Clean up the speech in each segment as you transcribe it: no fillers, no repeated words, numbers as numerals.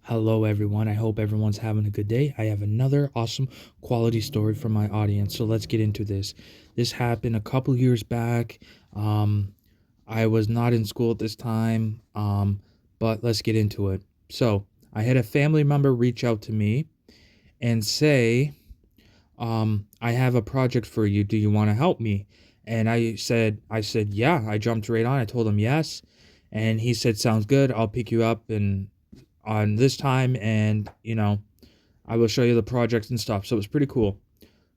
Hello, everyone. I hope everyone's having a good day. I have another awesome quality story from my audience. So let's get into this. This happened a couple years back. Um, I was not in school at this time, but let's get into it. So I had a family member reach out to me and say, I have a project for you. Do you want to help me? And I said, yeah. I jumped right on. I told him yes, and he said, sounds good. I'll pick you up and on this time, and I will show you the projects and stuff. So it was pretty cool.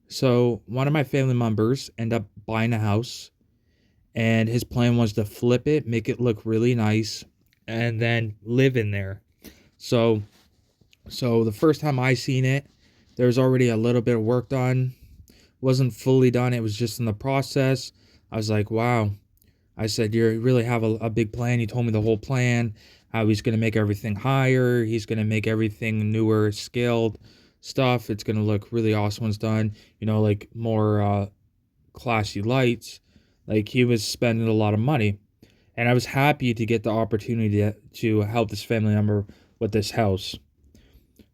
So one of my family members ended up buying a house, and his plan was to flip it, make it look really nice, and then live in there. So so the first time I seen it, there was already a little bit of work done. Wasn't fully done. It was just in the process. I was like, wow. I said, you really have a big plan. He told me the whole plan, how he's going to make everything higher. He's going to make everything newer, scaled stuff. It's going to look really awesome when it's done. Like more classy lights. Like he was spending a lot of money. And I was happy to get the opportunity to help this family member with this house.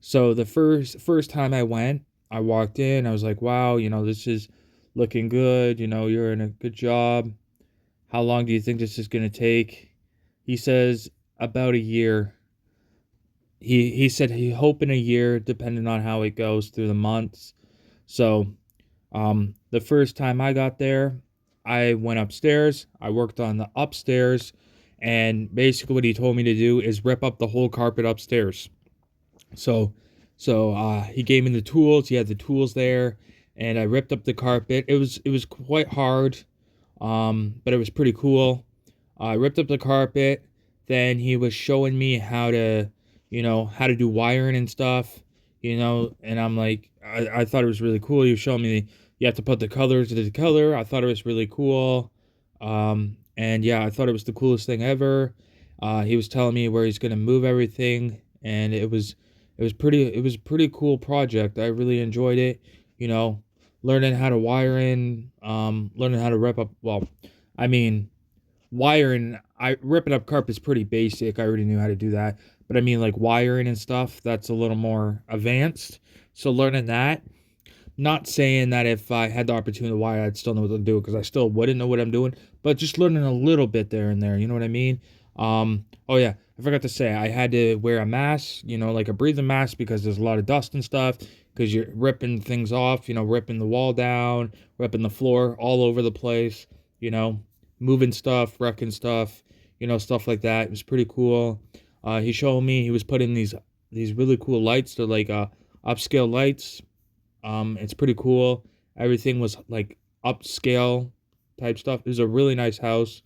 So the first time I went, I walked in. I was like, wow, this is looking good. You're in a good job. How long do you think this is going to take? He says about a year. He said he hope in a year, depending on how it goes through the months. So, the first time I got there, I went upstairs. I worked on the upstairs, and basically what he told me to do is rip up the whole carpet upstairs. So, so he gave me the tools. He had the tools there, and I ripped up the carpet. It was quite hard, but it was pretty cool. I ripped up the carpet. Then he was showing me how to do wiring and stuff. And I'm like, I thought it was really cool. He was showing me you have to put the colors to the color. I thought it was really cool. And yeah, I thought it was the coolest thing ever. He was telling me where he's gonna move everything, and it was a pretty cool project. I really enjoyed it. You know, learning how to wire in, learning how to rip up. Well, I mean, wiring. I ripping up carpet's pretty basic. I already knew how to do that. But I mean, like wiring and stuff, that's a little more advanced. So learning that. Not saying that if I had the opportunity to wire, I'd still know what to do because I still wouldn't know what I'm doing. But just learning a little bit there and there. You know what I mean? Oh yeah, I forgot to say I had to wear a mask. Like a breathing mask because there's a lot of dust and stuff. Because you're ripping things off. Ripping the wall down, ripping the floor all over the place. You know, moving stuff, wrecking stuff. Stuff like that. It was pretty cool. He showed me he was putting these really cool lights. They're like upscale lights. It's pretty cool. Everything was like upscale type stuff. It was a really nice house.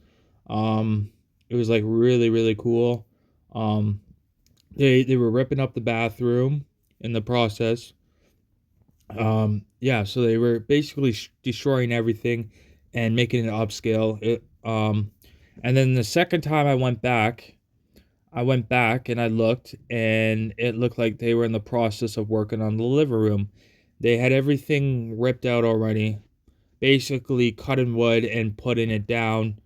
It was like really really cool. Um, they were ripping up the bathroom in the process. Yeah, so they were basically destroying everything and making it upscale. And then the second time I went back and I looked, and it looked like they were in the process of working on the living room. They had everything ripped out already, basically cutting wood and putting it down.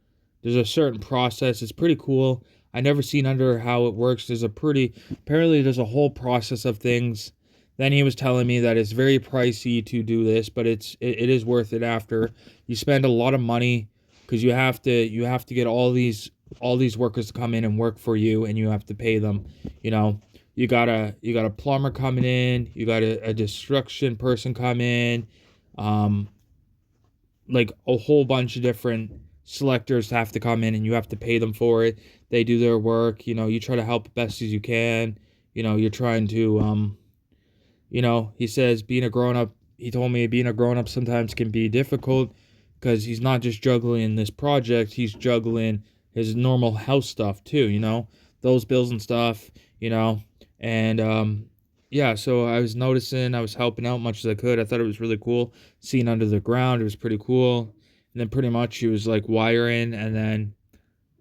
There's a certain process. It's pretty cool. I never seen under how it works. Apparently there's a whole process of things. Then he was telling me that it's very pricey to do this, but it is worth it after. You spend a lot of money because you have to get all these workers to come in and work for you, and you have to pay them. You know, you got a plumber coming in, you got a destruction person come in, um, like a whole bunch of different selectors have to come in, and you have to pay them for it. They do their work. You try to help best as you can. You're trying to he says being a grown up. He told me being a grown up sometimes can be difficult because he's not just juggling this project. He's juggling his normal house stuff too. Those bills and stuff. And yeah. So I was noticing. I was helping out much as I could. I thought it was really cool. Seeing under the ground, it was pretty cool. And then pretty much he was like wiring, and then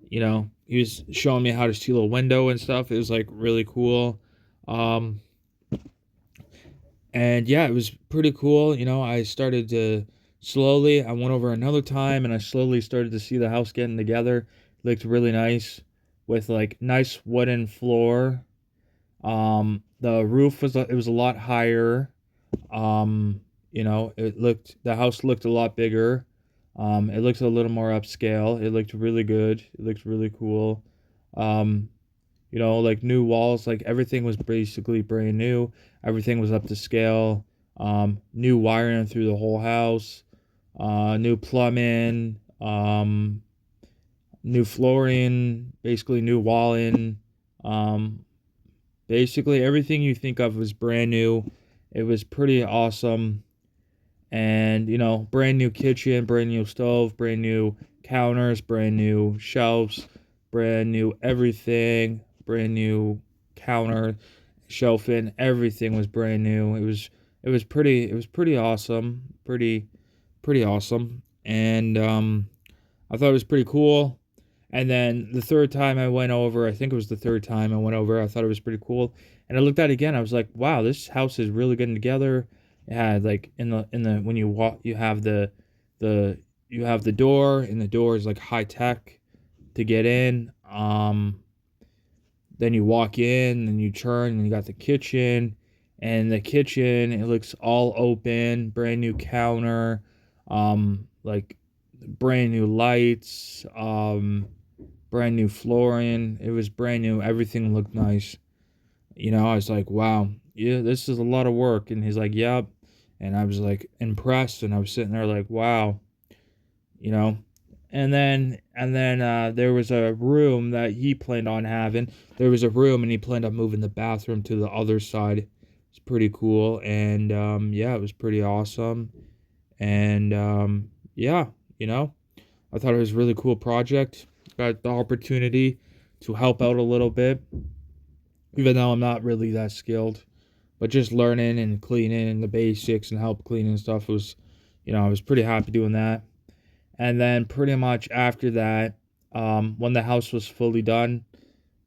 he was showing me how to seal a window and stuff. It was like really cool. Um, and yeah, it was pretty cool. I started to slowly, I went over another time, and I slowly started to see the house getting together. It looked really nice with like nice wooden floor. The roof was a lot higher. The house looked a lot bigger. It looked a little more upscale. It looked really good. It looked really cool. Um, like new walls, like everything was basically brand new. Everything was up to scale. New wiring through the whole house. New plumbing. New flooring. Basically new walling. Um, Basically everything you think of was brand new. It was pretty awesome. And brand new kitchen, brand new stove, brand new counters, brand new shelves, brand new everything, brand new counter, shelving, everything was brand new. It was pretty awesome, pretty awesome. And I thought it was pretty cool. And then the third time I went over, I think it was the third time I went over, I thought it was pretty cool. And I looked at it again, I was like, wow, this house is really getting together. It had like in the when you walk, the you have the door, and the door is like high tech to get in. Then you walk in and you turn and you got the kitchen, and the kitchen, it looks all open, brand new counter, like brand new lights, brand new flooring. It was brand new. Everything looked nice. I was like, wow, yeah, this is a lot of work. And he's like, yep. And I was like impressed, and I was sitting there like, wow, you know. And then there was a room that he planned on having. There was a room, and he planned on moving the bathroom to the other side. It's pretty cool, and yeah, it was pretty awesome. And yeah, you know, I thought it was a really cool project. Got the opportunity to help out a little bit, even though I'm not really that skilled. But just learning and cleaning and the basics and help cleaning stuff was, I was pretty happy doing that. And then pretty much after that, when the house was fully done,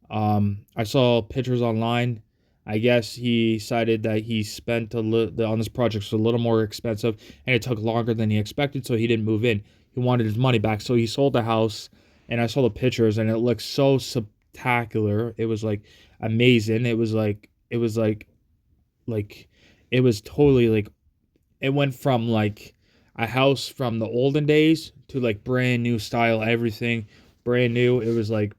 I saw pictures online. I guess he cited that he spent on this project was a little more expensive, and it took longer than he expected, so he didn't move in. He wanted his money back, so he sold the house. And I saw the pictures, and it looked so spectacular. It was like amazing. Like it was totally like it went from like a house from the olden days to like brand new style, everything brand new. It was like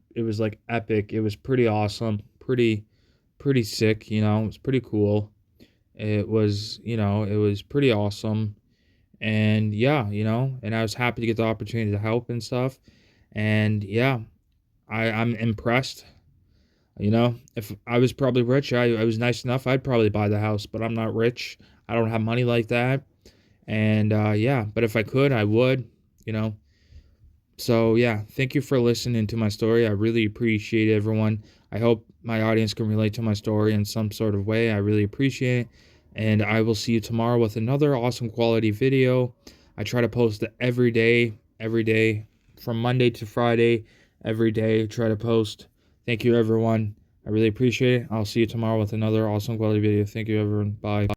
epic. It was pretty awesome, pretty sick. It was pretty cool. It was pretty awesome. And yeah, and I was happy to get the opportunity to help and stuff. And yeah, I'm impressed. If I was probably rich, I was nice enough, I'd probably buy the house, but I'm not rich. I don't have money like that. And yeah, but if I could, I would, you know. So yeah, thank you for listening to my story. I really appreciate everyone. I hope my audience can relate to my story in some sort of way. I really appreciate it. And I will see you tomorrow with another awesome quality video. I try to post every day, from Monday to Friday, every day. Try to post. Thank you, everyone. I really appreciate it. I'll see you tomorrow with another awesome quality video. Thank you, everyone. Bye.